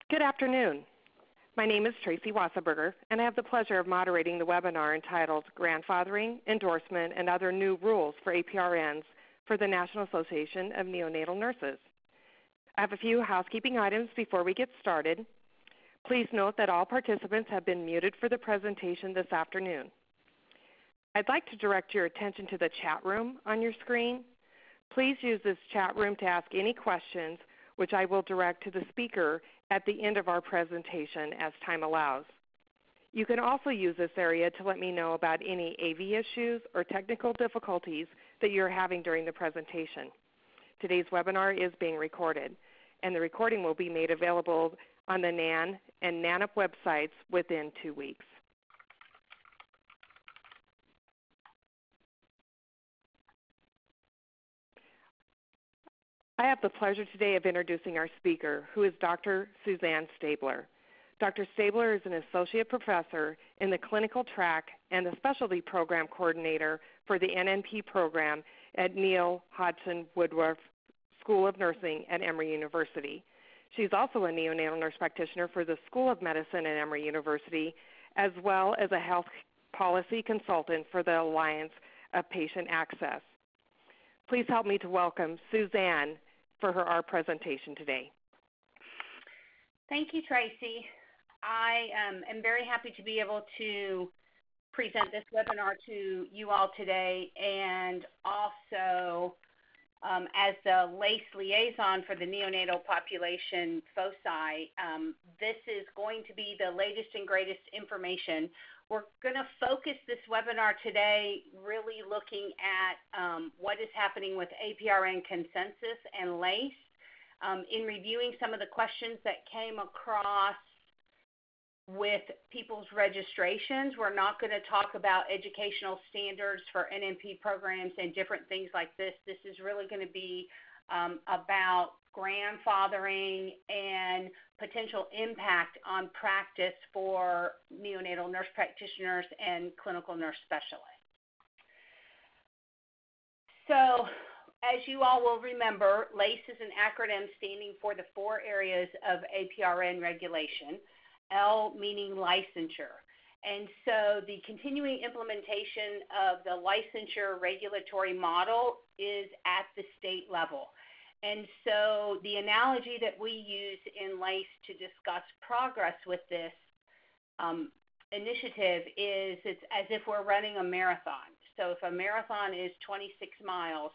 Good afternoon. My name is Tracy Wasserberger, and I have the pleasure of moderating the webinar entitled Grandfathering, Endorsement, and Other New Rules for APRNs for the National Association of Neonatal Nurses. I have a few housekeeping items before we get started. Please note that all participants have been muted for the presentation this afternoon. I'd like to direct your attention to the chat room on your screen. Please use this chat room to ask any questions, which I will direct to the speaker at the end of our presentation as time allows. You can also use this area to let me know about any AV issues or technical difficulties that you're having during the presentation. Today's webinar is being recorded, and the recording will be made available on the NAN and NANUP websites within 2 weeks. I have the pleasure today of introducing our speaker, who is Dr. Suzanne Stabler. Dr. Stabler is an associate professor in the clinical track and the specialty program coordinator for the NNP program at Neil Hodgson Woodruff School of Nursing at Emory University. She's also a neonatal nurse practitioner for the School of Medicine at Emory University, as well as a health policy consultant for the Alliance of Patient Access. Please help me to welcome Suzanne for our presentation today. Thank you, Tracy. I am very happy to be able to present this webinar to you all today, and also as the LACE liaison for the neonatal population foci. This is going to be the latest and greatest information. We're going to focus this webinar today really looking at what is happening with APRN consensus and LACE. In reviewing some of the questions that came across with people's registrations, we're not going to talk about educational standards for NNP programs and different things like this. This is really going to be about grandfathering and potential impact on practice for neonatal nurse practitioners and clinical nurse specialists. So, as you all will remember, LACE is an acronym standing for the 4 areas of APRN regulation, L meaning licensure. And so the continuing implementation of the licensure regulatory model is at the state level. And so the analogy that we use in LACE to discuss progress with this initiative is it's as if we're running a marathon. So if a marathon is 26 miles,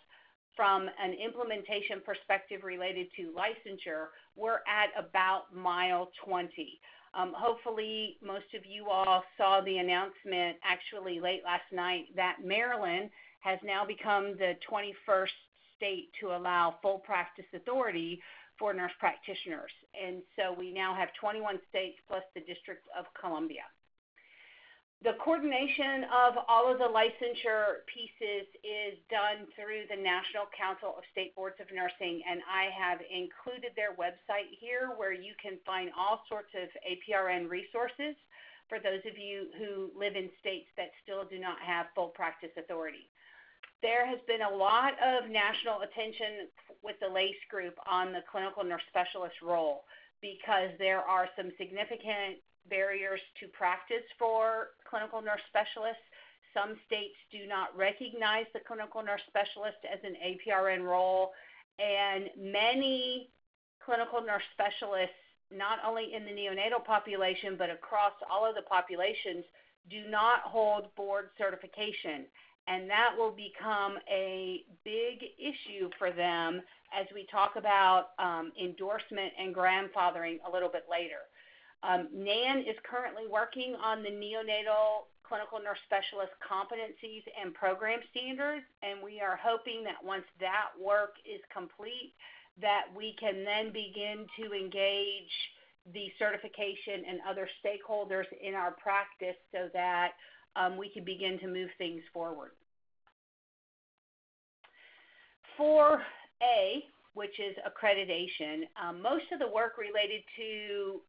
from an implementation perspective related to licensure, we're at about mile 20. Hopefully most of you all saw the announcement actually late last night that Maryland has now become the 21st state to allow full practice authority for nurse practitioners. And so we now have 21 states plus the District of Columbia. The coordination of all of the licensure pieces is done through the National Council of State Boards of Nursing, and I have included their website here where you can find all sorts of APRN resources for those of you who live in states that still do not have full practice authority. There has been a lot of national attention with the LACE group on the clinical nurse specialist role because there are some significant barriers to practice for clinical nurse specialists. Some states do not recognize the clinical nurse specialist as an APRN role, and many clinical nurse specialists, not only in the neonatal population but across all of the populations, do not hold board certification. And that will become a big issue for them as we talk about endorsement and grandfathering a little bit later. NAN is currently working on the neonatal clinical nurse specialist competencies and program standards, and we are hoping that once that work is complete, that we can then begin to engage the certification and other stakeholders in our practice so that we can begin to move things forward. 4A, which is accreditation, most of the work related to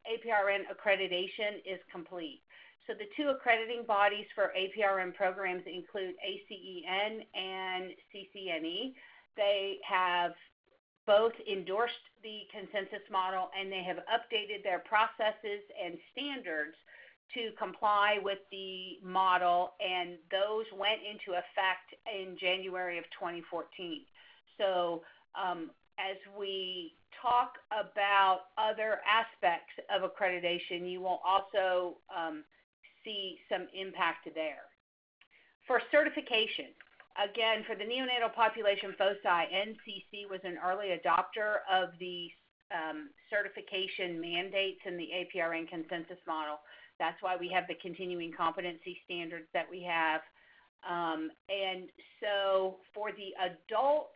APRN accreditation is complete. So the 2 accrediting bodies for APRN programs include ACEN and CCNE. They have both endorsed the consensus model and they have updated their processes and standards to comply with the model, and those went into effect in January of 2014. So as we talk about other aspects of accreditation, you will also see some impact there. For certification, again, for the neonatal population foci, NCC was an early adopter of the certification mandates in the APRN consensus model. That's why we have the continuing competency standards that we have. And so for the adult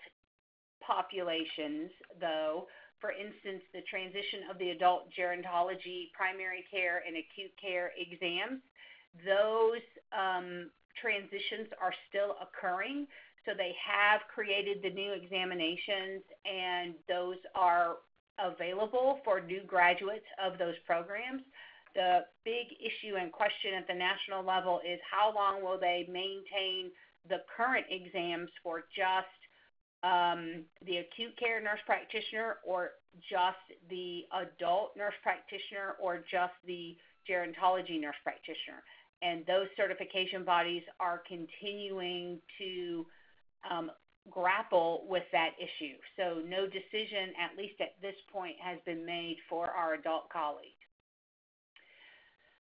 populations, though, for instance, the transition of the adult gerontology, primary care, and acute care exams, those transitions are still occurring. So they have created the new examinations, and those are available for new graduates of those programs. The big issue and question at the national level is how long will they maintain the current exams for just the acute care nurse practitioner, or just the adult nurse practitioner, or just the gerontology nurse practitioner. And those certification bodies are continuing to grapple with that issue. So no decision, at least at this point, has been made for our adult colleagues.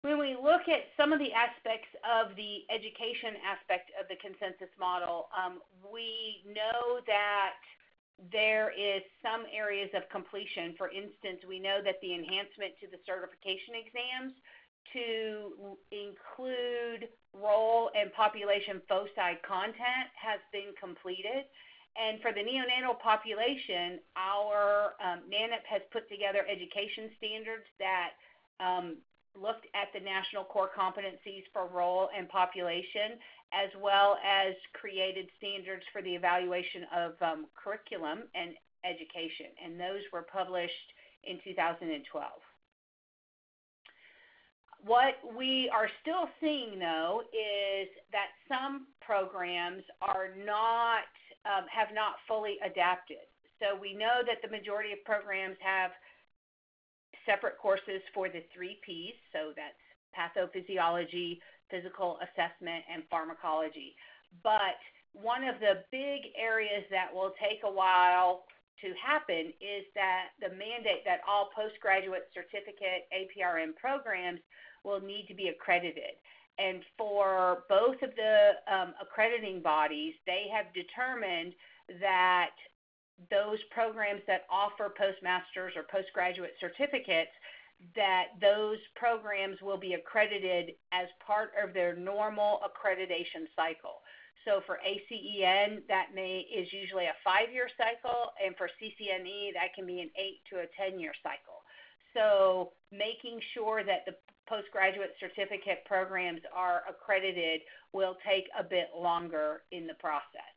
When we look at some of the aspects of the education aspect of the consensus model, we know that there is some areas of completion. For instance, we know that the enhancement to the certification exams to include role and population foci content has been completed. And for the neonatal population, our NANEP has put together education standards that looked at the national core competencies for role and population, as well as created standards for the evaluation of curriculum and education. And those were published in 2012. What we are still seeing, though, is that some programs are not, have not fully adapted. So we know that the majority of programs have separate courses for the 3 Ps, so that's pathophysiology, physical assessment, and pharmacology. But one of the big areas that will take a while to happen is that the mandate that all postgraduate certificate APRN programs will need to be accredited. And for both of the accrediting bodies, they have determined that those programs that offer postmasters or postgraduate certificates, that those programs will be accredited as part of their normal accreditation cycle. So for ACEN, that is usually a 5-year cycle, and for CCNE, that can be an 8 to a 10-year cycle. So making sure that the postgraduate certificate programs are accredited will take a bit longer in the process.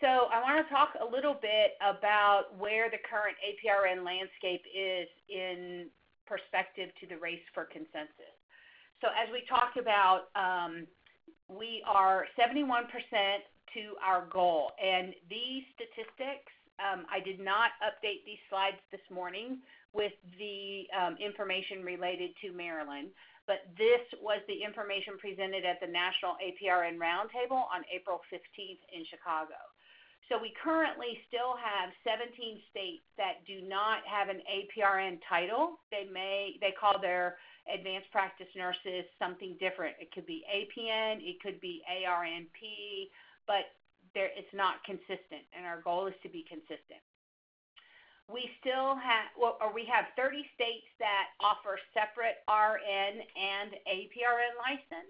So I want to talk a little bit about where the current APRN landscape is in perspective to the race for consensus. So as we talked about, we are 71% to our goal. And these statistics, I did not update these slides this morning with the information related to Maryland, but this was the information presented at the National APRN Roundtable on April 15th in Chicago. So we currently still have 17 states that do not have an APRN title. They call their advanced practice nurses something different. It could be APN, it could be ARNP, but it's not consistent, and our goal is to be consistent. We still have, we have 30 states that offer separate RN and APRN license.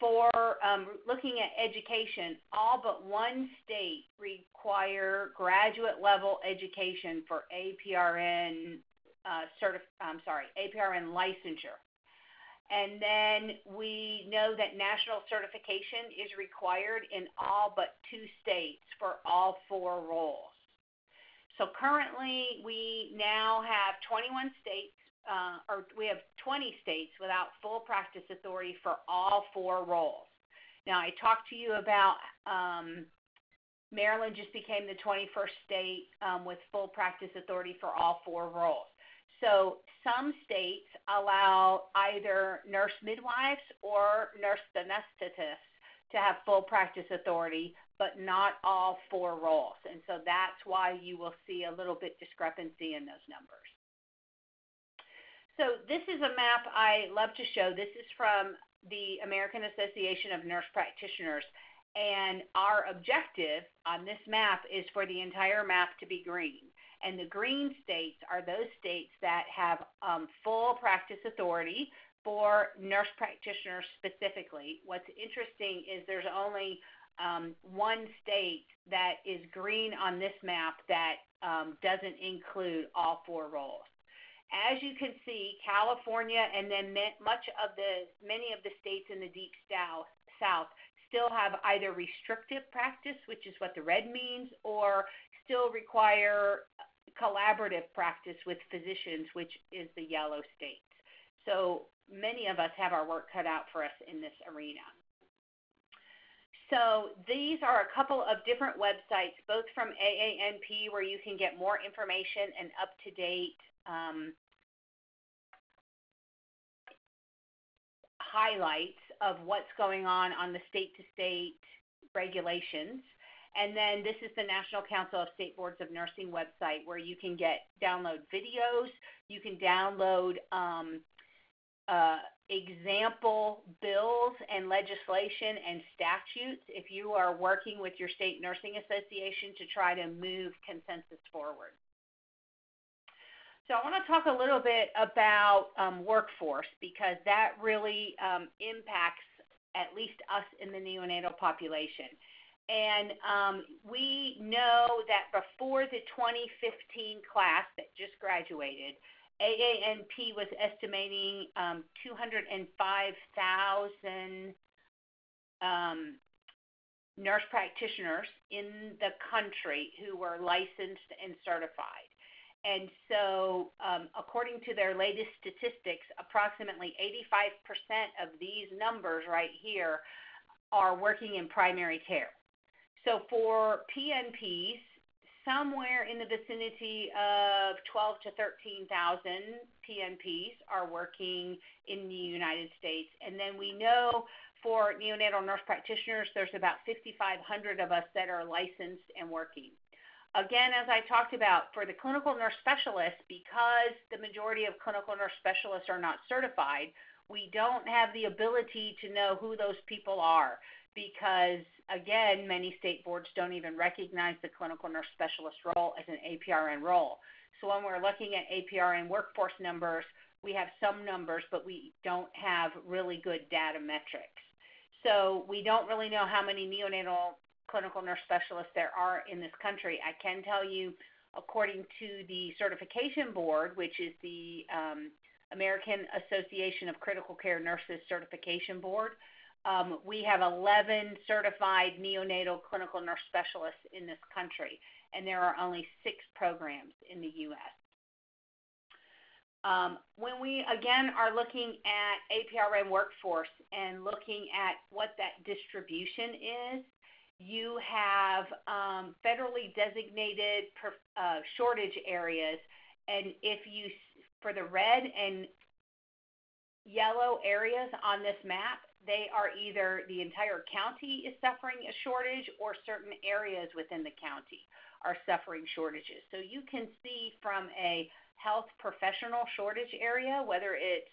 For looking at education, all but 1 state require graduate level education for APRN APRN licensure. And then we know that national certification is required in all but 2 states for all 4 roles. So currently we now have 21 states. We have 20 states without full practice authority for all 4 roles. Now, I talked to you about Maryland just became the 21st state with full practice authority for all 4 roles. So some states allow either nurse midwives or nurse anesthetists to have full practice authority, but not all 4 roles. And so that's why you will see a little bit discrepancy in those numbers. So this is a map I love to show. This is from the American Association of Nurse Practitioners. And our objective on this map is for the entire map to be green. And the green states are those states that have full practice authority for nurse practitioners specifically. What's interesting is there's only one state that is green on this map that doesn't include all 4 roles. As you can see, California and then many of the states in the deep south still have either restrictive practice, which is what the red means, or still require collaborative practice with physicians, which is the yellow states. So many of us have our work cut out for us in this arena. So these are a couple of different websites, both from AANP, where you can get more information and up-to-date highlights of what's going on the state-to-state regulations. And then this is the National Council of State Boards of Nursing website, where you can download videos, you can download example bills and legislation and statutes if you are working with your state nursing association to try to move consensus forward. So I want to talk a little bit about workforce, because that really impacts at least us in the neonatal population. And we know that before the 2015 class that just graduated, AANP was estimating 205,000 nurse practitioners in the country who were licensed and certified. And so according to their latest statistics, approximately 85% of these numbers right here are working in primary care. So for PNPs, somewhere in the vicinity of 12 to 13,000 PNPs are working in the United States. And then we know for neonatal nurse practitioners, there's about 5,500 of us that are licensed and working. Again, as I talked about, for the clinical nurse specialists, because the majority of clinical nurse specialists are not certified, we don't have the ability to know who those people are, because, again, many state boards don't even recognize the clinical nurse specialist role as an APRN role. So when we're looking at APRN workforce numbers, we have some numbers, but we don't have really good data metrics. So we don't really know how many neonatal clinical nurse specialists there are in this country. I can tell you, according to the certification board, which is the American Association of Critical Care Nurses Certification Board, we have 11 certified neonatal clinical nurse specialists in this country, and there are only 6 programs in the U.S. When we, again, are looking at APRN workforce and looking at what that distribution is, you have federally designated shortage areas, and if you, for the red and yellow areas on this map, they are either the entire county is suffering a shortage or certain areas within the county are suffering shortages. So you can see from a health professional shortage area, whether it's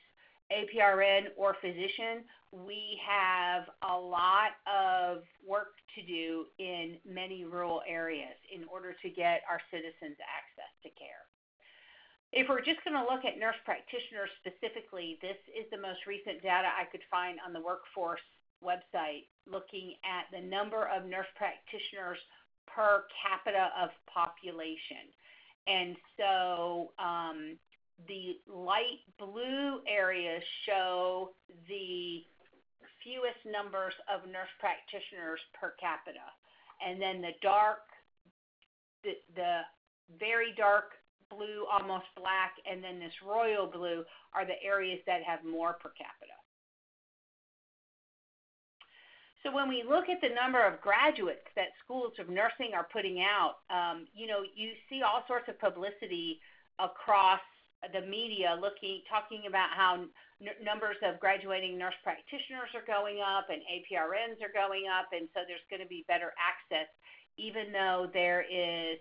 APRN or physician, we have a lot of work to do in many rural areas in order to get our citizens access to care. If we're just going to look at nurse practitioners specifically, this is the most recent data I could find on the workforce website, looking at the number of nurse practitioners per capita of population. And so the light blue areas show the fewest numbers of nurse practitioners per capita. And then the very dark blue, almost black, and then this royal blue are the areas that have more per capita. So when we look at the number of graduates that schools of nursing are putting out, you see all sorts of publicity across the media talking about how numbers of graduating nurse practitioners are going up and APRNs are going up, and so there's going to be better access, even though there is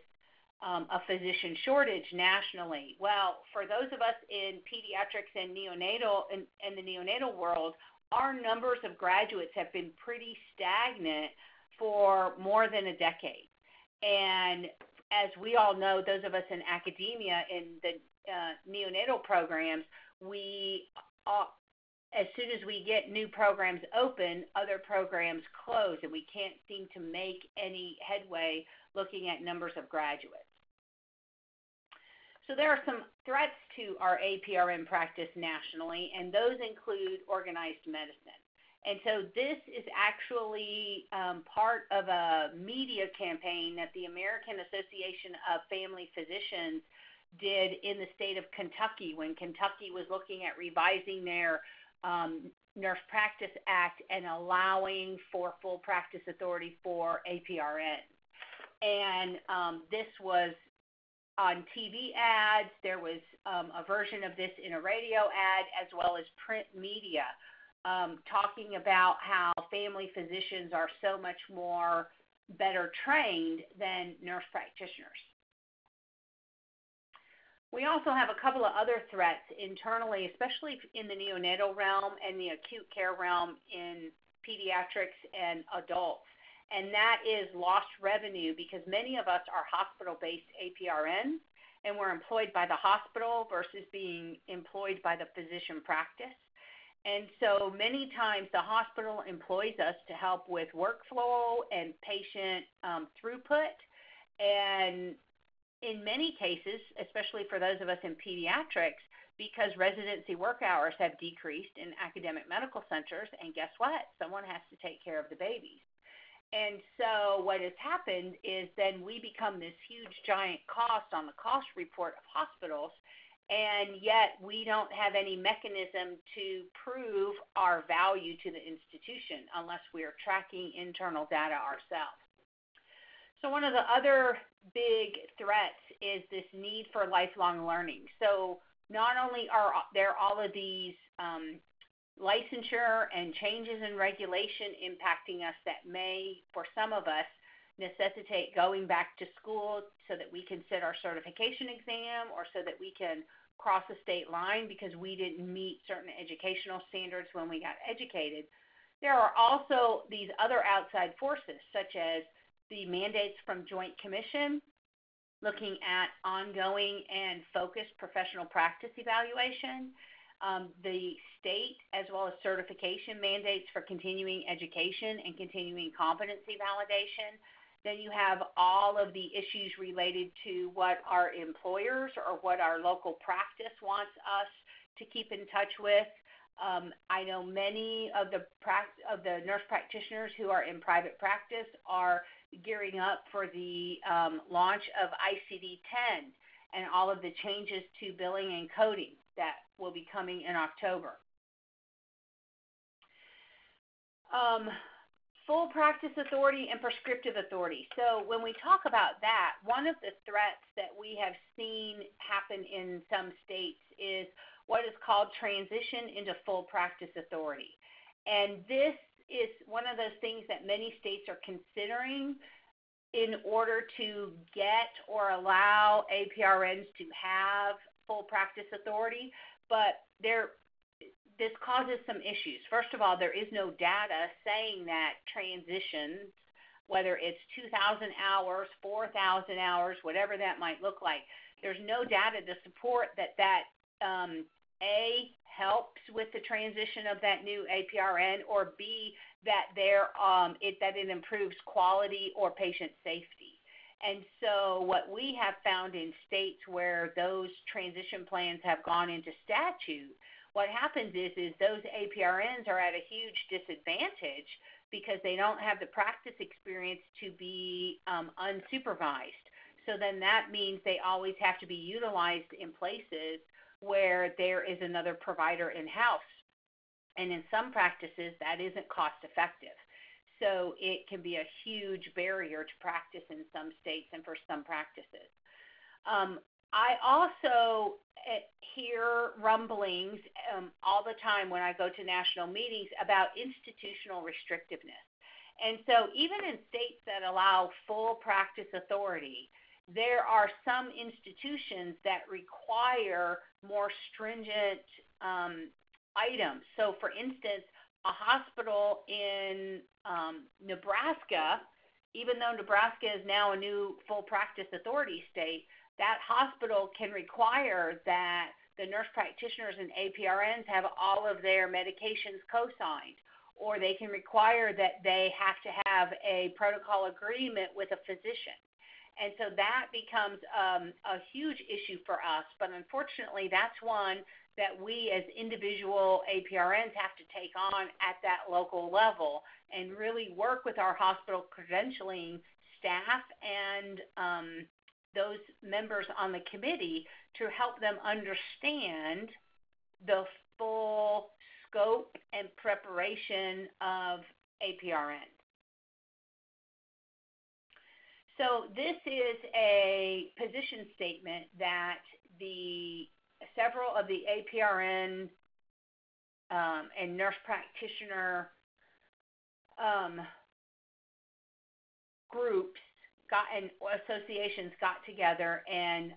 a physician shortage nationally. Well, for those of us in pediatrics and neonatal and the neonatal world, our numbers of graduates have been pretty stagnant for more than a decade. And as we all know, those of us in academia in the neonatal programs, as soon as we get new programs open, other programs close, and we can't seem to make any headway looking at numbers of graduates. So there are some threats to our APRN practice nationally, and those include organized medicine. And so this is actually part of a media campaign that the American Association of Family Physicians did in the state of Kentucky when Kentucky was looking at revising their Nurse Practice Act and allowing for full practice authority for APRN. And this was on TV ads. There was a version of this in a radio ad as well as print media talking about how family physicians are so much more better trained than nurse practitioners. We also have a couple of other threats internally, especially in the neonatal realm and the acute care realm in pediatrics and adults. And that is lost revenue because many of us are hospital-based APRNs, and we're employed by the hospital versus being employed by the physician practice. And so many times the hospital employs us to help with workflow and patient throughput. And in many cases, especially for those of us in pediatrics, because residency work hours have decreased in academic medical centers, and guess what? Someone has to take care of the babies. And so what has happened is then we become this huge giant cost on the cost report of hospitals, and yet we don't have any mechanism to prove our value to the institution unless we are tracking internal data ourselves. So one of the other big threats is this need for lifelong learning. So not only are there all of these licensure and changes in regulation impacting us that may, for some of us, necessitate going back to school so that we can sit our certification exam or so that we can cross a state line because we didn't meet certain educational standards when we got educated. There are also these other outside forces, such as the mandates from Joint Commission, looking at ongoing and focused professional practice evaluation, the state as well as certification mandates for continuing education and continuing competency validation. Then you have all of the issues related to what our employers or what our local practice wants us to keep in touch with. I know many of the nurse practitioners who are in private practice are gearing up for the launch of ICD-10 and all of the changes to billing and coding that will be coming in October. Full practice authority and prescriptive authority. So when we talk about that, one of the threats that we have seen happen in some states is what is called transition into full practice authority. And this is one of those things that many states are considering in order to get or allow APRNs to have full practice authority, but this causes some issues. First of all, there is no data saying that transitions, whether it's 2,000 hours, 4,000 hours, whatever that might look like, there's no data to support that A, helps with the transition of that new APRN, or B, that it improves quality or patient safety. And so what we have found in states where those transition plans have gone into statute, what happens is those APRNs are at a huge disadvantage because they don't have the practice experience to be unsupervised. So then that means they always have to be utilized in places where there is another provider in-house. And in some practices, that isn't cost effective. So it can be a huge barrier to practice in some states and for some practices. I also hear rumblings all the time when I go to national meetings about institutional restrictiveness. And so even in states that allow full practice authority, there are some institutions that require more stringent items. So for instance, a hospital in Nebraska, even though Nebraska is now a new full practice authority state, that hospital can require that the nurse practitioners and APRNs have all of their medications co-signed, or they can require that they have to have a protocol agreement with a physician. And so that becomes a huge issue for us, but unfortunately that's one that we as individual APRNs have to take on at that local level and really work with our hospital credentialing staff and those members on the committee to help them understand the full scope and preparation of APRN. So this is a position statement that several of the APRN and nurse practitioner groups and associations got together and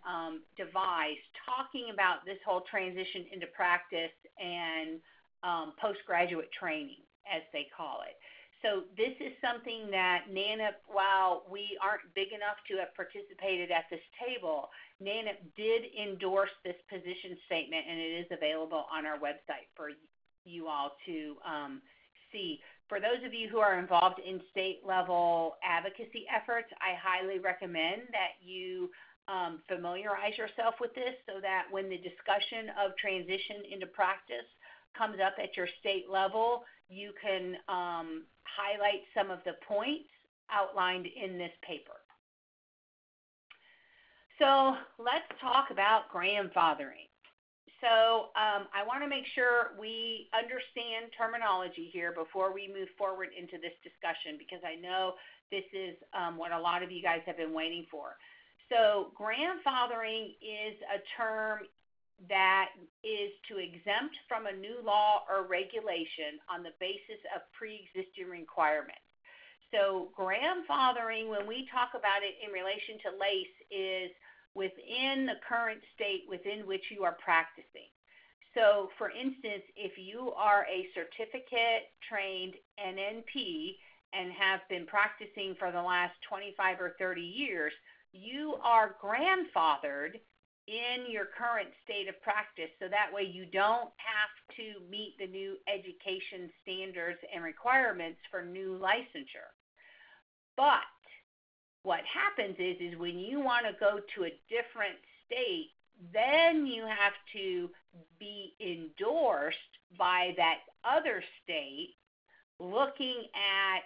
devised, talking about this whole transition into practice and postgraduate training, as they call it. So this is something that NANEP, while we aren't big enough to have participated at this table, NANEP did endorse this position statement, and it is available on our website for you all to see. For those of you who are involved in state-level advocacy efforts, I highly recommend that you familiarize yourself with this so that when the discussion of transition into practice comes up at your state level, you can highlight some of the points outlined in this paper. So let's talk about grandfathering. So I want to make sure we understand terminology here before we move forward into this discussion, because I know this is what a lot of you guys have been waiting for. So grandfathering is a term that is to exempt from a new law or regulation on the basis of pre-existing requirements. So grandfathering, when we talk about it in relation to LACE, is within the current state within which you are practicing. So for instance, if you are a certificate-trained NNP and have been practicing for the last 25 or 30 years, you are grandfathered in your current state of practice, so that way you don't have to meet the new education standards and requirements for new licensure. But what happens is when you want to go to a different state, then you have to be endorsed by that other state, looking at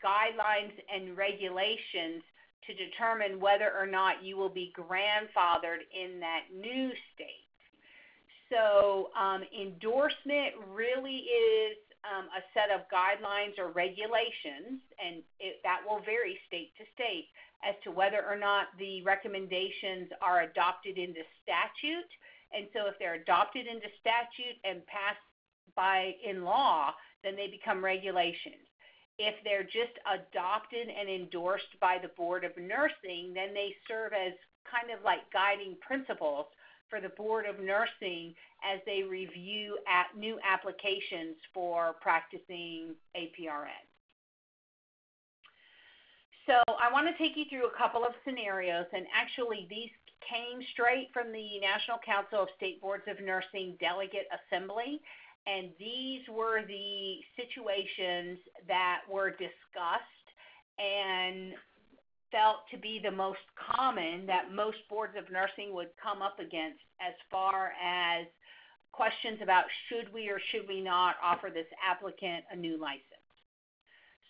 guidelines and regulations to determine whether or not you will be grandfathered in that new state. So endorsement really is a set of guidelines or regulations, and that will vary state to state as to whether or not the recommendations are adopted into statute. And so if they're adopted into statute and passed in law, then they become regulations. If they're just adopted and endorsed by the Board of Nursing, then they serve as kind of like guiding principles for the Board of Nursing as they review new applications for practicing APRN. So I want to take you through a couple of scenarios, and actually these came straight from the National Council of State Boards of Nursing Delegate Assembly. And these were the situations that were discussed and felt to be the most common that most boards of nursing would come up against as far as questions about should we or should we not offer this applicant a new license.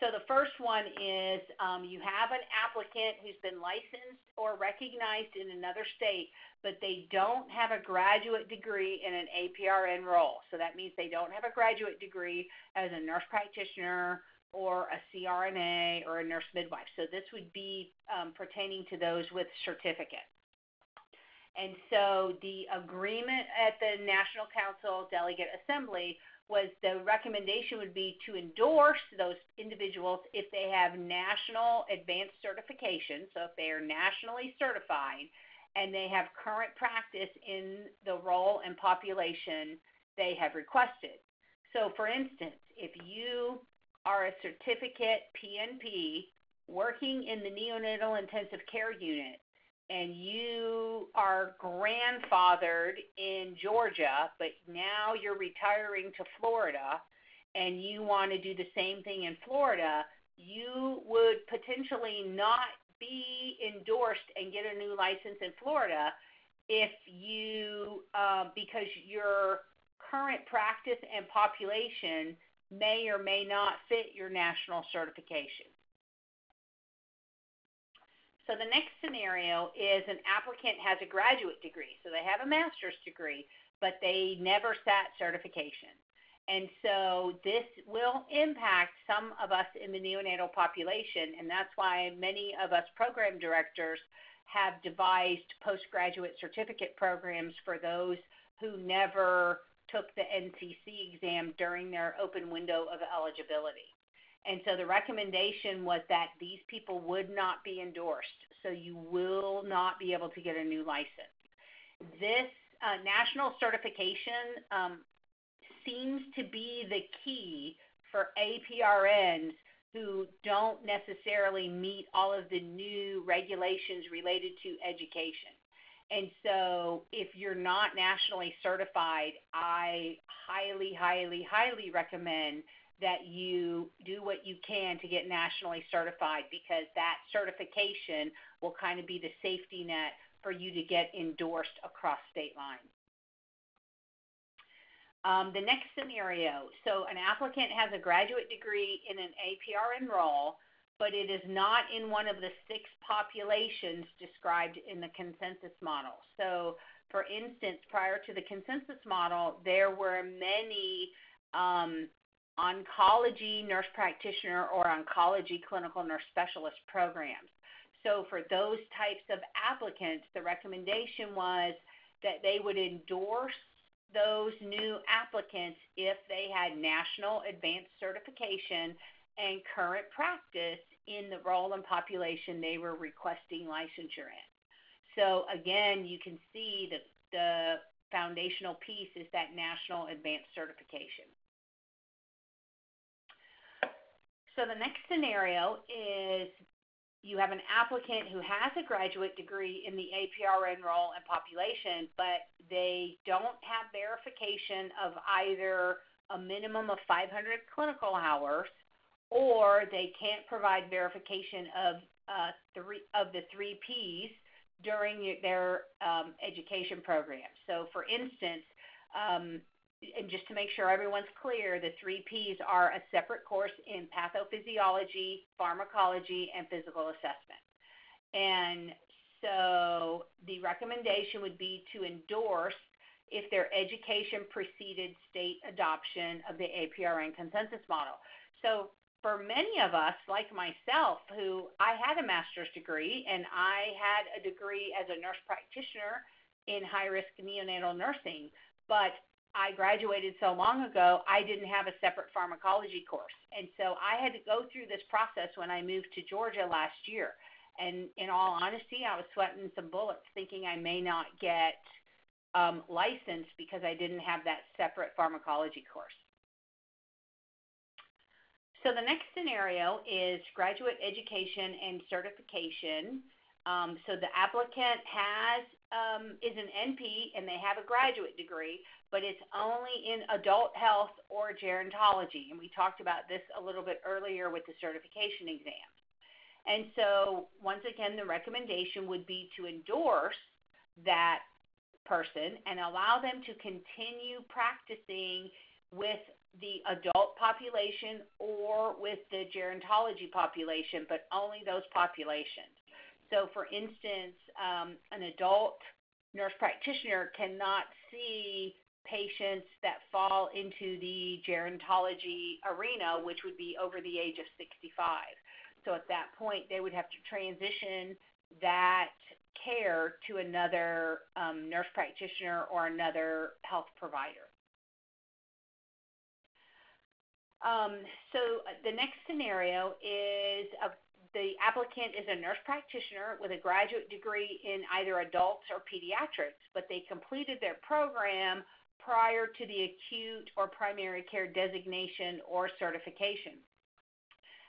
So the first one is you have an applicant who's been licensed or recognized in another state, but they don't have a graduate degree in an APRN role. So that means they don't have a graduate degree as a nurse practitioner or a CRNA or a nurse midwife. So this would be pertaining to those with certificate. And so the agreement at the National Council Delegate Assembly was the recommendation would be to endorse those individuals if they have national advanced certification, so if they are nationally certified and they have current practice in the role and population they have requested. So for instance, if you are a certificate PNP working in the neonatal intensive care unit and you are grandfathered in Georgia, but now you're retiring to Florida and you want to do the same thing in Florida, you would potentially not be endorsed and get a new license in Florida if you, because your current practice and population may or may not fit your national certification. So the next scenario is an applicant has a graduate degree. So they have a master's degree, but they never sat certification. And so this will impact some of us in the neonatal population, and that's why many of us program directors have devised postgraduate certificate programs for those who never took the NCC exam during their open window of eligibility. And so the recommendation was that these people would not be endorsed, so you will not be able to get a new license. This national certification seems to be the key for APRNs who don't necessarily meet all of the new regulations related to education. And so if you're not nationally certified, I highly, highly, highly recommend that you do what you can to get nationally certified, because that certification will kind of be the safety net for you to get endorsed across state lines. The next scenario, so an applicant has a graduate degree in an APRN role, but it is not in one of the 6 populations described in the consensus model. So for instance, prior to the consensus model, there were many oncology nurse practitioner or oncology clinical nurse specialist programs. So for those types of applicants, the recommendation was that they would endorse those new applicants if they had national advanced certification and current practice in the role and population they were requesting licensure in. So again, you can see that the foundational piece is that national advanced certification. So the next scenario is you have an applicant who has a graduate degree in the APRN role and population, but they don't have verification of either a minimum of 500 clinical hours, or they can't provide verification of the 3 Ps during their education program. So for instance, and just to make sure everyone's clear, the 3 Ps are a separate course in pathophysiology, pharmacology, and physical assessment. And so the recommendation would be to endorse if their education preceded state adoption of the APRN consensus model. So for many of us, like myself, who I had a master's degree and I had a degree as a nurse practitioner in high-risk neonatal nursing, but I graduated so long ago, I didn't have a separate pharmacology course. And so I had to go through this process when I moved to Georgia last year. And in all honesty, I was sweating some bullets thinking I may not get licensed because I didn't have that separate pharmacology course. So the next scenario is graduate education and certification. So the applicant is an NP and they have a graduate degree, but it's only in adult health or gerontology. And we talked about this a little bit earlier with the certification exams. And so once again, the recommendation would be to endorse that person and allow them to continue practicing with the adult population or with the gerontology population, but only those populations. So for instance, an adult nurse practitioner cannot see patients that fall into the gerontology arena, which would be over the age of 65. So at that point, they would have to transition that care to another nurse practitioner or another health provider. So the next scenario is the applicant is a nurse practitioner with a graduate degree in either adults or pediatrics, but they completed their program prior to the acute or primary care designation or certification.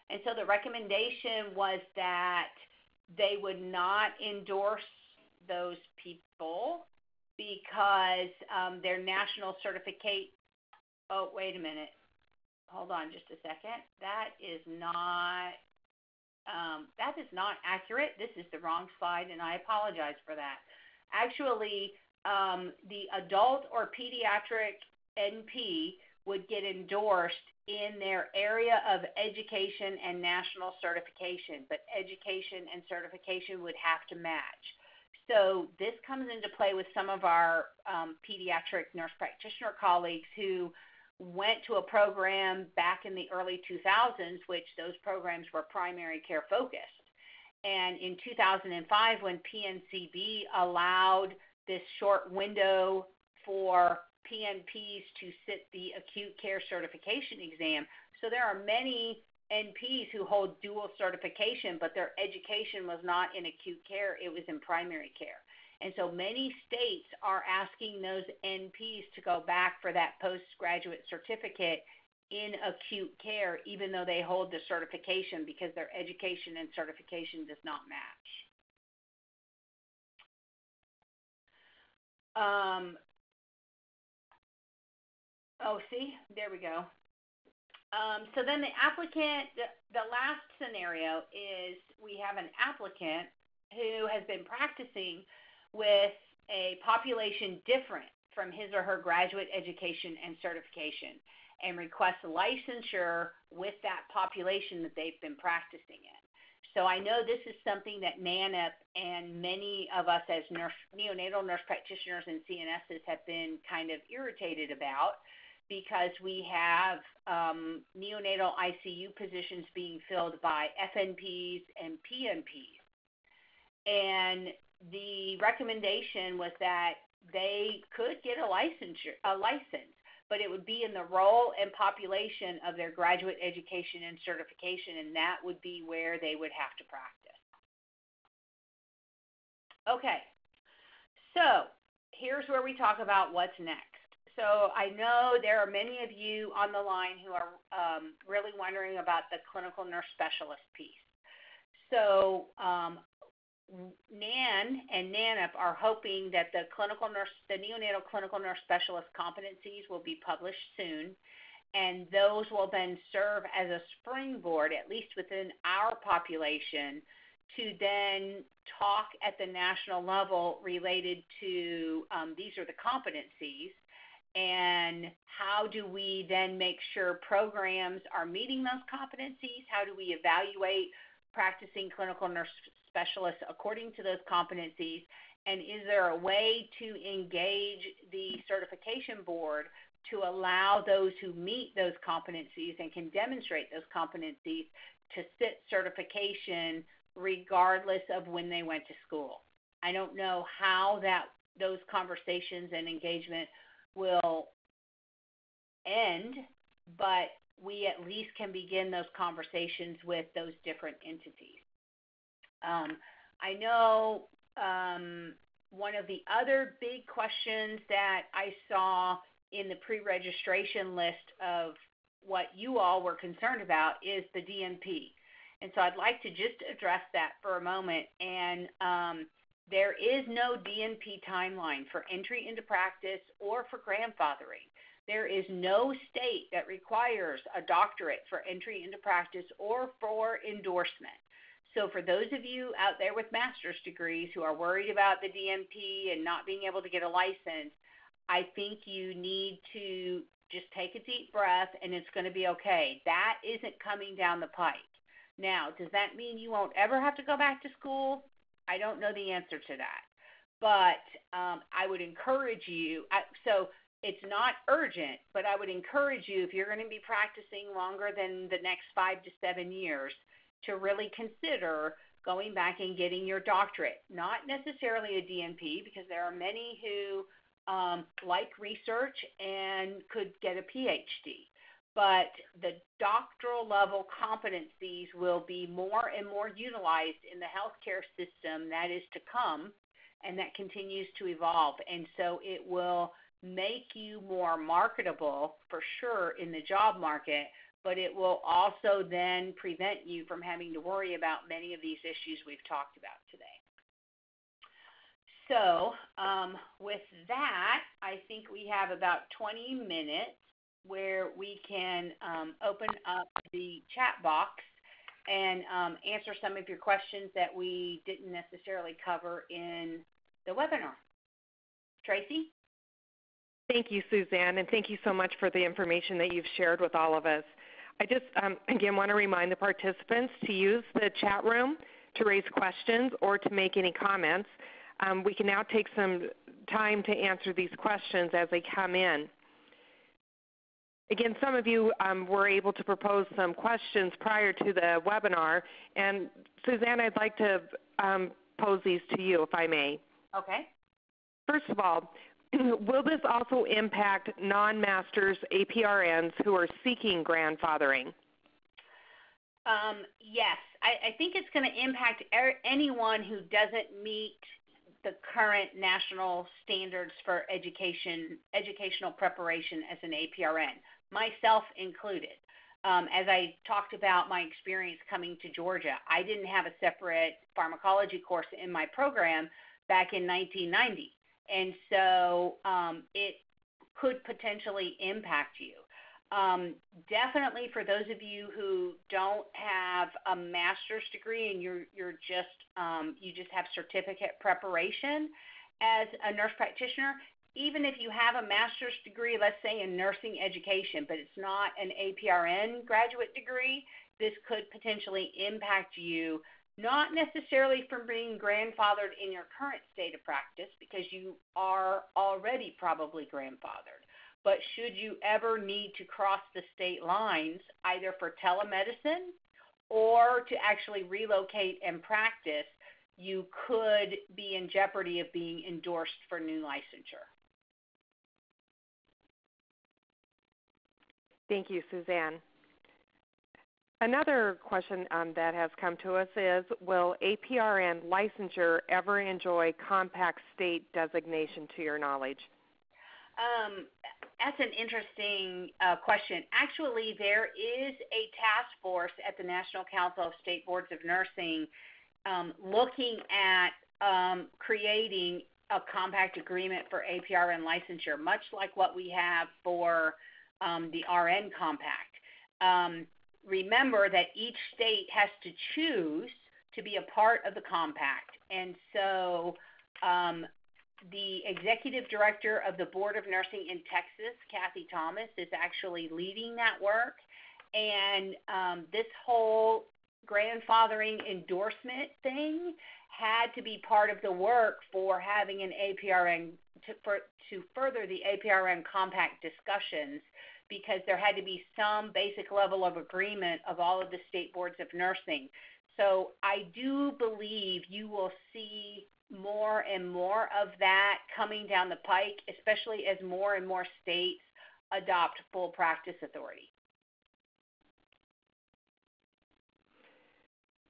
And so the recommendation was that they would not endorse those people because their national certificate. Oh, wait a minute. Hold on just a second. That is not accurate. This is the wrong slide, and I apologize for that. Actually, the adult or pediatric NP would get endorsed in their area of education and national certification, but education and certification would have to match. So this comes into play with some of our pediatric nurse practitioner colleagues who went to a program back in the early 2000s, which those programs were primary care focused. And in 2005, when PNCB allowed this short window for PNPs to sit the acute care certification exam, so there are many NPs who hold dual certification, but their education was not in acute care, it was in primary care. And so many states are asking those NPs to go back for that postgraduate certificate in acute care, even though they hold the certification, because their education and certification does not match. There we go. So then the applicant, the last scenario is we have an applicant who has been practicing with a population different from his or her graduate education and certification and requests licensure with that population that they've been practicing in. So I know this is something that NANEP and many of us as neonatal nurse practitioners and CNSs have been kind of irritated about, because we have neonatal ICU positions being filled by FNPs and PNPs. And the recommendation was that they could get a license, but it would be in the role and population of their graduate education and certification, and that would be where they would have to practice. Okay, so here's where we talk about what's next. So I know there are many of you on the line who are really wondering about the clinical nurse specialist piece. So NAN and NANEP are hoping that the neonatal clinical nurse specialist competencies will be published soon, and those will then serve as a springboard, at least within our population, to then talk at the national level related to these are the competencies, and how do we then make sure programs are meeting those competencies? How do we evaluate practicing clinical nurse specialists according to those competencies? And is there a way to engage the certification board to allow those who meet those competencies and can demonstrate those competencies to sit certification regardless of when they went to school? I don't know how those conversations and engagement will end, but we at least can begin those conversations with those different entities. I know one of the other big questions that I saw in the pre-registration list of what you all were concerned about is the DNP. And so I'd like to just address that for a moment. And there is no DNP timeline for entry into practice or for grandfathering. There is no state that requires a doctorate for entry into practice or for endorsement. So for those of you out there with master's degrees who are worried about the DNP and not being able to get a license, I think you need to just take a deep breath, and it's going to be okay. That isn't coming down the pike. Now, does that mean you won't ever have to go back to school? I don't know the answer to that. But I would encourage you. So it's not urgent, but I would encourage you, if you're going to be practicing longer than the next 5 to 7 years, to really consider going back and getting your doctorate. Not necessarily a DNP, because there are many who like research and could get a PhD. But the doctoral level competencies will be more and more utilized in the healthcare system that is to come and that continues to evolve. And so it will make you more marketable for sure in the job market, but it will also then prevent you from having to worry about many of these issues we've talked about today. So with that, I think we have about 20 minutes where we can open up the chat box and answer some of your questions that we didn't necessarily cover in the webinar. Tracy? Thank you, Suzanne, and thank you so much for the information that you've shared with all of us. I just, again, want to remind the participants to use the chat room to raise questions or to make any comments. We can now take some time to answer these questions as they come in. Again, some of you were able to propose some questions prior to the webinar, and Suzanne, I'd like to pose these to you, if I may. Okay. First of all, will this also impact non-masters APRNs who are seeking grandfathering? Yes, I think it's going to impact anyone who doesn't meet the current national standards for educational preparation as an APRN, myself included. As I talked about my experience coming to Georgia, I didn't have a separate pharmacology course in my program back in 1990. And so it could potentially impact you. Definitely for those of you who don't have a master's degree and you just have certificate preparation as a nurse practitioner, even if you have a master's degree, let's say in nursing education, but it's not an APRN graduate degree, this could potentially impact you, not necessarily from being grandfathered in your current state of practice, because you are already probably grandfathered. But should you ever need to cross the state lines, either for telemedicine or to actually relocate and practice, you could be in jeopardy of being endorsed for new licensure. Thank you, Suzanne. Another question that has come to us is, will APRN licensure ever enjoy compact state designation to your knowledge? That's an interesting question. Actually, there is a task force at the National Council of State Boards of Nursing looking at creating a compact agreement for APRN licensure, much like what we have for the RN compact. Remember that each state has to choose to be a part of the compact, and so the executive director of the Board of Nursing in Texas, Kathy Thomas, is actually leading that work. And this whole grandfathering endorsement thing had to be part of the work for having an APRN to further the APRN compact discussions, because there had to be some basic level of agreement of all of the state boards of nursing. So I do believe you will see more and more of that coming down the pike, especially as more and more states adopt full practice authority.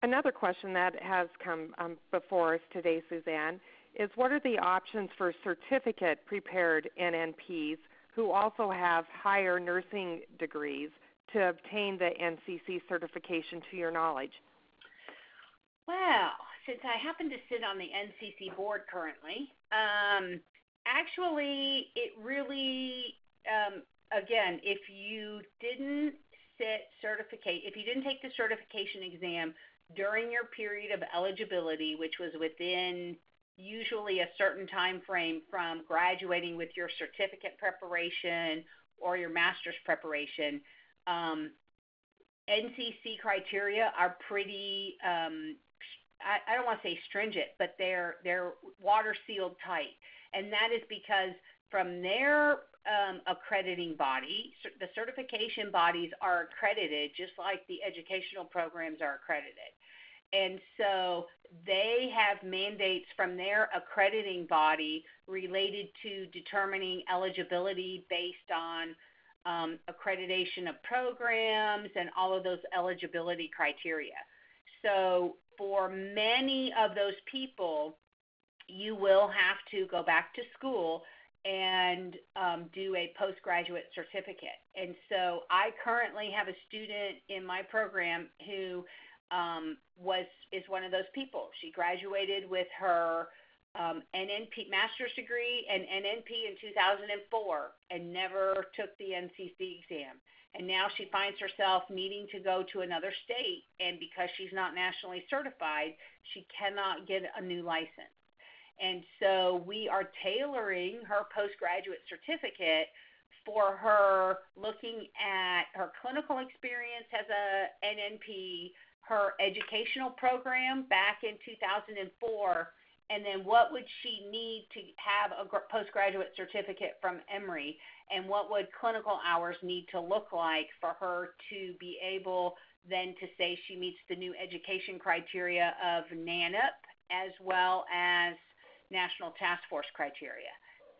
Another question that has come before us today, Suzanne, is what are the options for certificate prepared NNPs who also have higher nursing degrees to obtain the NCC certification to your knowledge? Well, since I happen to sit on the NCC board currently, actually it really, again, if you didn't if you didn't take the certification exam during your period of eligibility, which was within usually a certain time frame from graduating with your certificate preparation or your master's preparation, NCC criteria are pretty I don't want to say stringent, but they're water sealed tight, and that is because from their accrediting body, the certification bodies are accredited just like the educational programs are accredited. And so they have mandates from their accrediting body related to determining eligibility based on accreditation of programs and all of those eligibility criteria. So for many of those people, you will have to go back to school and do a postgraduate certificate. And so I currently have a student in my program who is one of those people. She graduated with her NNP master's degree and NNP in 2004 and never took the NCC exam. And now she finds herself needing to go to another state, and because she's not nationally certified, she cannot get a new license. And so we are tailoring her postgraduate certificate for her, looking at her clinical experience as a NNP, her educational program back in 2004, and then what would she need to have a postgraduate certificate from Emory, and what would clinical hours need to look like for her to be able then to say she meets the new education criteria of NANP as well as National Task Force criteria.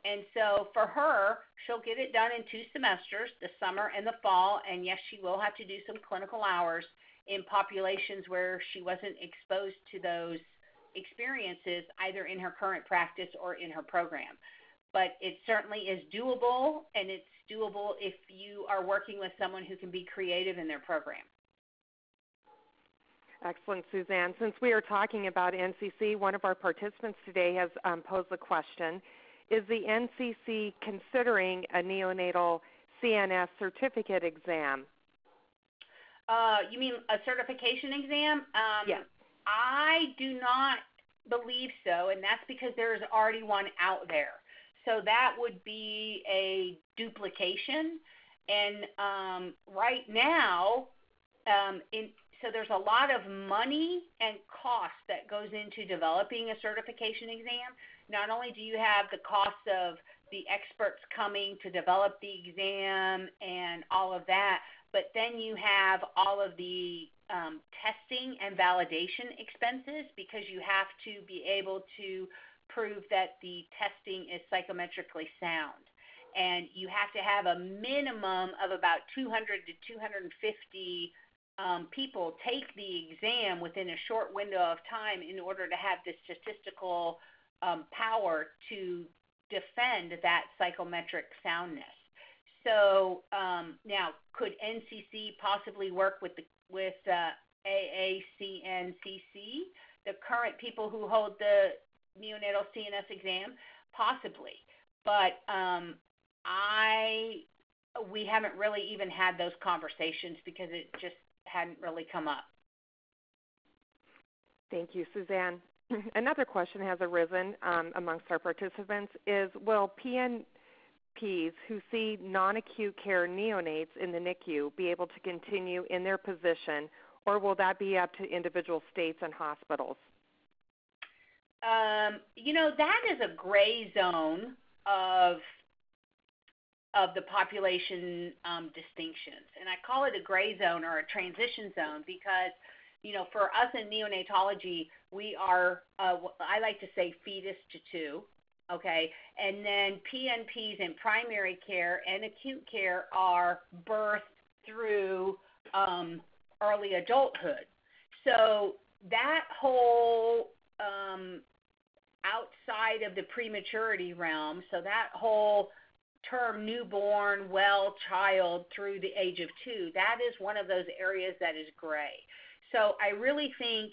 And so for her, she'll get it done in 2 semesters, the summer and the fall, and yes, she will have to do some clinical hours in populations where she wasn't exposed to those experiences either in her current practice or in her program. But it certainly is doable, and it's doable if you are working with someone who can be creative in their program. Excellent, Suzanne. Since we are talking about NCC, one of our participants today has posed the question, is the NCC considering a neonatal CNS certificate exam? You mean a certification exam? Yes. I do not believe so, and that's because there's already one out there. So that would be a duplication. And right now, so there's a lot of money and cost that goes into developing a certification exam. Not only do you have the cost of the experts coming to develop the exam and all of that, but then you have all of the testing and validation expenses, because you have to be able to prove that the testing is psychometrically sound. And you have to have a minimum of about 200 to 250 people take the exam within a short window of time in order to have the statistical power to defend that psychometric soundness. So now, could NCC possibly work with AACNCC, the current people who hold the neonatal CNS exam? Possibly, but we haven't really even had those conversations because it just hadn't really come up. Thank you, Suzanne. Another question has arisen amongst our participants is, will PNPs who see non-acute care neonates in the NICU be able to continue in their position, or will that be up to individual states and hospitals? That is a gray zone of the population distinctions. And I call it a gray zone or a transition zone because, for us in neonatology, we are, I like to say fetus to 2, okay? And then PNPs in primary care and acute care are birth through early adulthood. So that whole outside of the prematurity realm, so that whole term newborn, well child through the age of 2, that is one of those areas that is gray. So I really think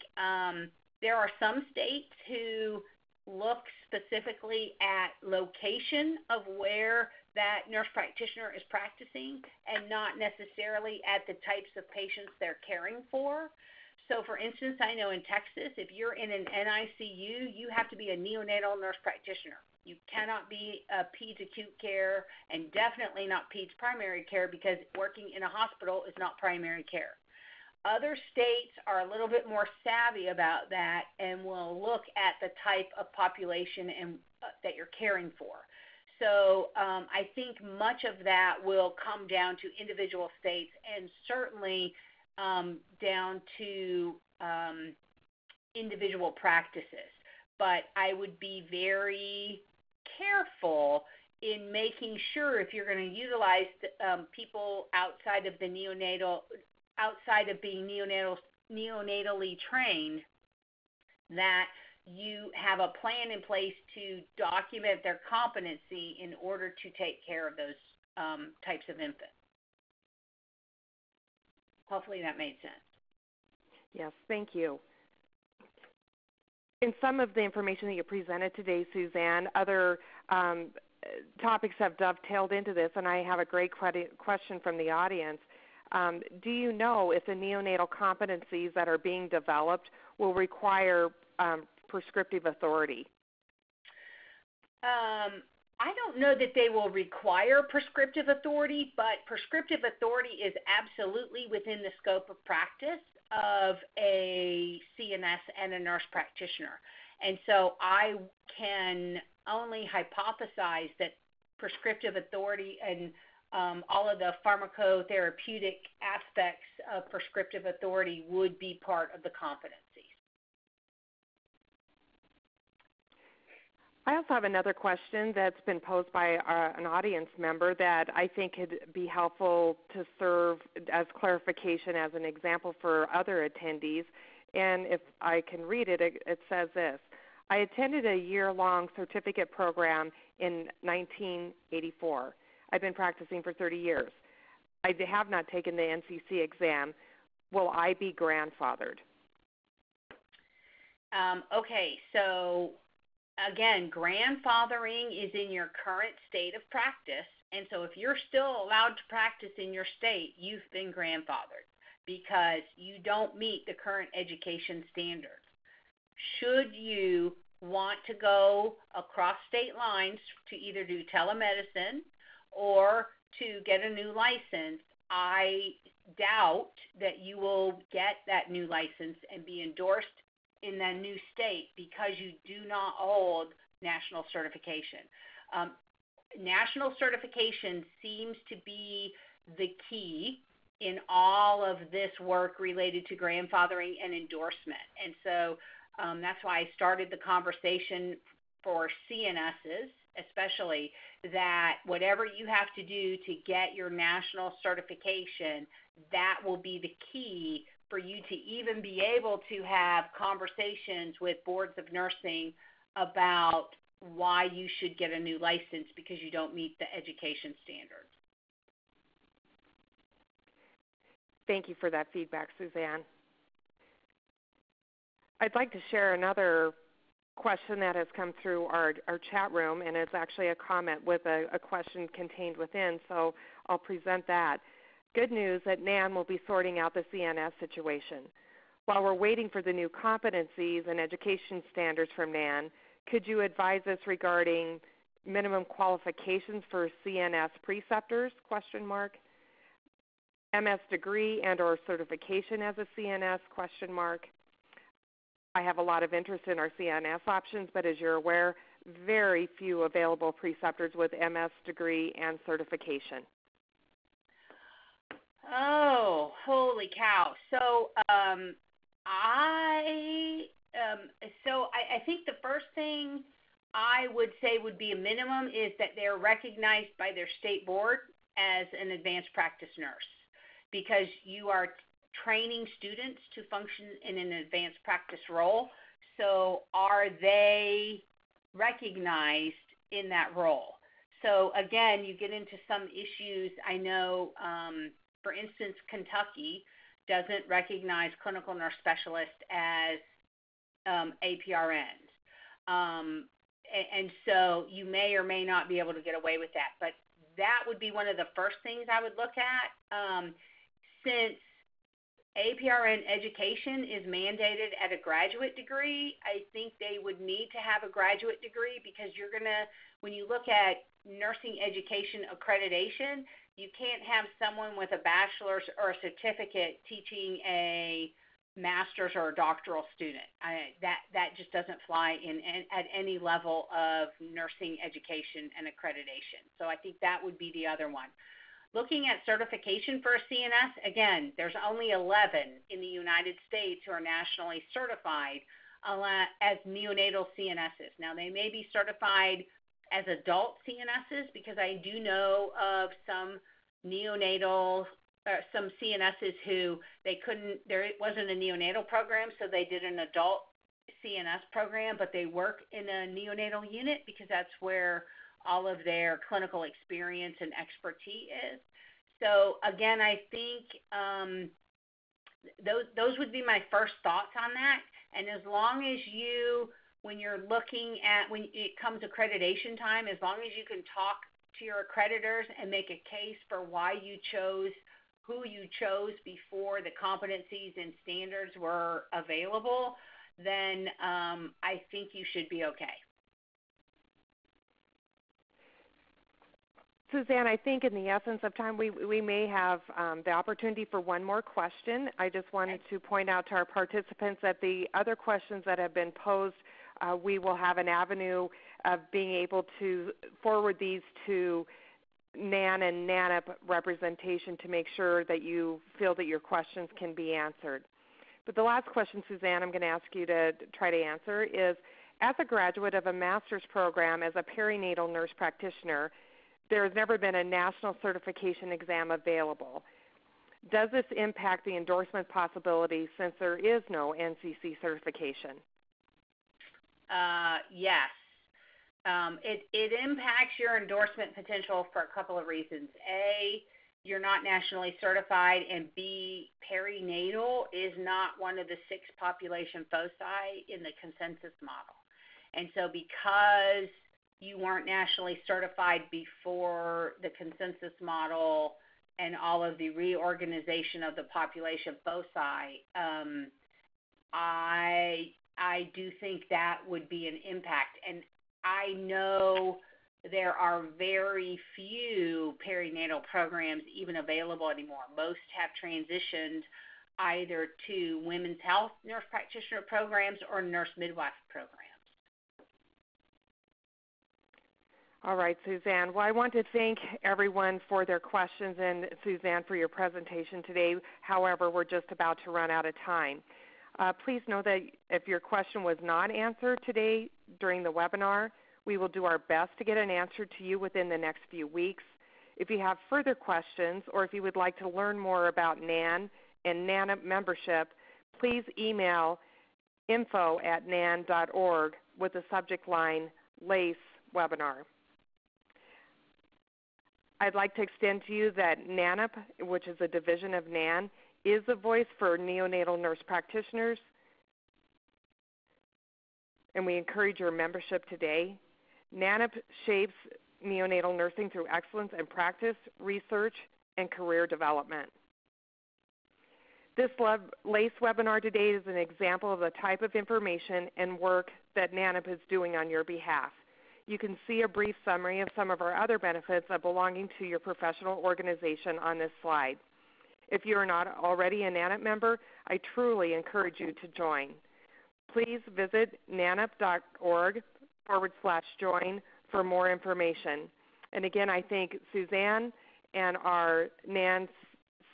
there are some states who look specifically at location of where that nurse practitioner is practicing and not necessarily at the types of patients they're caring for. So, for instance, I know in Texas, if you're in an NICU, you have to be a neonatal nurse practitioner. You cannot be a peds acute care and definitely not peds primary care because working in a hospital is not primary care. Other states are a little bit more savvy about that and will look at the type of population and that you're caring for. So I think much of that will come down to individual states and certainly down to individual practices. But I would be very careful in making sure if you're going to utilize people outside of the outside of being neonatally trained, that you have a plan in place to document their competency in order to take care of those types of infants. Hopefully that made sense. Yes, thank you. In some of the information that you presented today, Suzanne, other topics have dovetailed into this, and I have a great question from the audience. Do you know if the neonatal competencies that are being developed will require prescriptive authority? I don't know that they will require prescriptive authority, but prescriptive authority is absolutely within the scope of practice of a CNS and a nurse practitioner. And so I can only hypothesize that prescriptive authority and all of the pharmacotherapeutic aspects of prescriptive authority would be part of the competencies. I also have another question that's been posed by an audience member that I think could be helpful to serve as clarification as an example for other attendees. And if I can read it, it says this. I attended a year-long certificate program in 1984. I've been practicing for 30 years. I have not taken the NCC exam. Will I be grandfathered? Okay, so again, grandfathering is in your current state of practice, and so if you're still allowed to practice in your state, you've been grandfathered because you don't meet the current education standards. Should you want to go across state lines to either do telemedicine or to get a new license, I doubt that you will get that new license and be endorsed in the new state because you do not hold national certification. National certification seems to be the key in all of this work related to grandfathering and endorsement. And so that's why I started the conversation for CNSs, especially, that whatever you have to do to get your national certification, that will be the key for you to even be able to have conversations with boards of nursing about why you should get a new license because you don't meet the education standards. Thank you for that feedback, Suzanne. I'd like to share another question that has come through our chat room, and it's actually a comment with a question contained within, so I'll present that. Good news that NAN will be sorting out the CNS situation. While we're waiting for the new competencies and education standards from NAN, could you advise us regarding minimum qualifications for CNS preceptors, ? MS degree and or certification as a CNS, ? I have a lot of interest in our CNS options, but as you're aware, very few available preceptors with MS degree and certification. Oh, holy cow. So I think the first thing I would say would be a minimum is that they're recognized by their state board as an advanced practice nurse, because you are training students to function in an advanced practice role. So are they recognized in that role? So again, you get into some issues. I know, for instance, Kentucky doesn't recognize clinical nurse specialists as APRNs. And so you may or may not be able to get away with that. But that would be one of the first things I would look at. Since APRN education is mandated at a graduate degree, I think they would need to have a graduate degree, because you're going to, when you look at nursing education accreditation, you can't have someone with a bachelor's or a certificate teaching a master's or a doctoral student. That just doesn't fly at any level of nursing education and accreditation. So I think that would be the other one. Looking at certification for a CNS, again, there's only 11 in the United States who are nationally certified as neonatal CNSs. Now, they may be certified as adult CNSs because I do know of some neonatal, some CNSs who there wasn't a neonatal program, so they did an adult CNS program, but they work in a neonatal unit because that's where all of their clinical experience and expertise is. So again, I think those would be my first thoughts on that. And as long as when you're looking at, when it comes accreditation time, as long as you can talk to your accreditors and make a case for why you chose who you chose before the competencies and standards were available, then I think you should be okay. Suzanne, I think in the essence of time, we may have the opportunity for one more question. I just wanted to point out to our participants that the other questions that have been posed, we will have an avenue of being able to forward these to NAN and NANP representation to make sure that you feel that your questions can be answered. But the last question, Suzanne, I'm going to ask you to try to answer is, as a graduate of a master's program as a perinatal nurse practitioner, there has never been a national certification exam available. Does this impact the endorsement possibility since there is no NCC certification? Yes. It impacts your endorsement potential for a couple of reasons. A, you're not nationally certified, and B, perinatal is not one of the 6 population foci in the consensus model. And so because you weren't nationally certified before the consensus model and all of the reorganization of the population foci, I do think that would be an impact. And I know there are very few perinatal programs even available anymore. Most have transitioned either to women's health nurse practitioner programs or nurse midwife programs. All right, Suzanne. Well, I want to thank everyone for their questions and, Suzanne, for your presentation today. However, we're just about to run out of time. Please know that if your question was not answered today during the webinar, we will do our best to get an answer to you within the next few weeks. If you have further questions or if you would like to learn more about NAN and NANP membership, please email info@nan.org with the subject line LACE webinar. I'd like to extend to you that NANP, which is a division of NAN, is a voice for neonatal nurse practitioners, and we encourage your membership today. NANP shapes neonatal nursing through excellence in practice, research, and career development. This LACE webinar today is an example of the type of information and work that NANP is doing on your behalf. You can see a brief summary of some of our other benefits of belonging to your professional organization on this slide. If you are not already a NANP member, I truly encourage you to join. Please visit nanp.org/join for more information. And again, I thank Suzanne and our NAN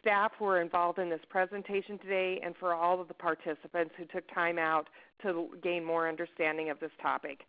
staff who are involved in this presentation today, and for all of the participants who took time out to gain more understanding of this topic.